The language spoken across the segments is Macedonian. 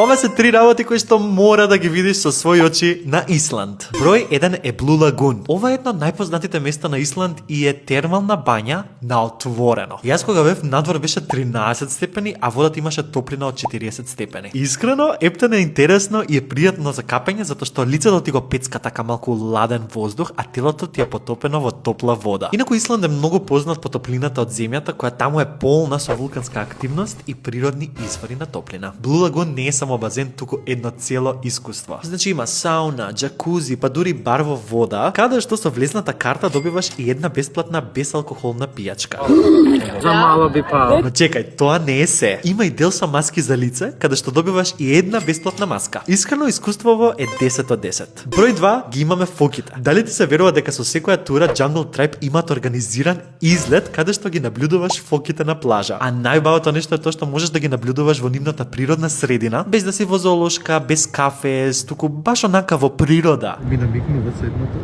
Ова се три работи кои што мора да ги видиш со своји очи на Исланд. Број 1 е Blue Lagoon. Ова е едно од најпознатите места на Исланд и е термална бања на отворено. Јас кога бев надвор беше 13 степени, а водата имаше топлина од 40 степени. Искрено, ептен е интересно и е пријатно за капење затоа што лицето ти го пецка така малку ладен воздух, а телото ти е потопено во топла вода. Инаку Исланд е многу познат по топлината од земјата која таму е полна со вулканска активност и природни извори на топлина. Blue Lagoon не е само базен, туку едно цело искуство. Значи има сауна, джакузи, па дури бар во вода, каде што со влезната карта добиваш и една бесплатна безалкохолна пијачка. За мало би пал. Но чекај, тоа не е се. Има и дел со маски за лице, каде што добиваш и една бесплатна маска. Искрено искуствово е 10 од 10. Број 2 ги имаме фоките. Дали ти се верува дека со секоја тура Jungle Tribe имаат организиран излет каде што ги наблюдуваш фоките на плажа? А најбавото нешто е тоа што можеш да ги наблюдуваш во нивната природна средина, без да си во зоолошка, без кафе, туку баш онака во природа. Ми намигнува седното.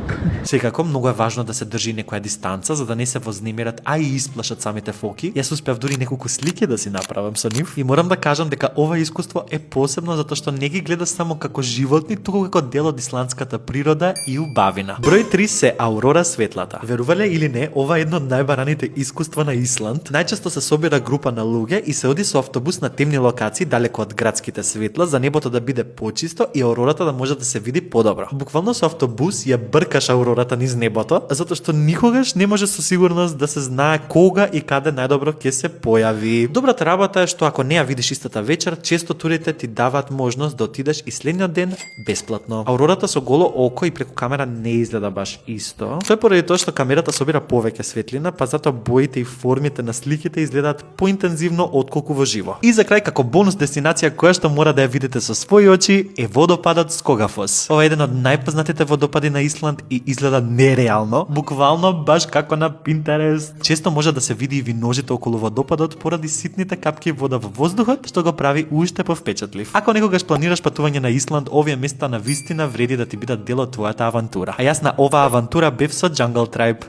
Секако, многу е важно да се држи некоја дистанца за да не се вознемират, а и исплашат самите фоки. Јас успеав дури неколку слики да си направам со нив и морам да кажам дека ова искуство е посебно затоа што не ги гледаш само како животни, туку како дел од исландската природа и убавина. Број 3 се Аурора светлата. Верувале или не, ова е едно од најбараните искуства на Исланд. Најчесто се собира група на луѓе и се оди со автобус на темни локации далеко од градските светла за небото да биде почисто и аурората да може да се види подобро. Буквално со автобус ја бркаш аурората низ небото, затоа што никогаш не може со сигурност да се знае кога и каде најдобро ќе се појави. Добрата работа е што ако не ја видиш истата вечер, често турите ти даваат можност да отидеш и следниот ден бесплатно. Аурората со голо око и преку камера не изгледа баш исто. Тоа е поради тоа што камерата собира повеќе светлина, па затоа боите и формите на сликите изгледаат поинтензивно отколку во живо. И за крај како бонус дестинација која што мора да ја видите со своји очи е водопадот Скогafos. Ова е еден од најпознатите водопади на Исланд и изгледа нереално, буквално баш како на Pinterest. Често може да се види и виножите околу водопадот поради ситните капки вода во воздухот, што го прави уште повпечатлив. Ако некогаш планираш патување на Исланд, овие места на вистина вреди да ти бидат дел од твојата авантура. А јас на оваа авантура бев со Jungle Tribe.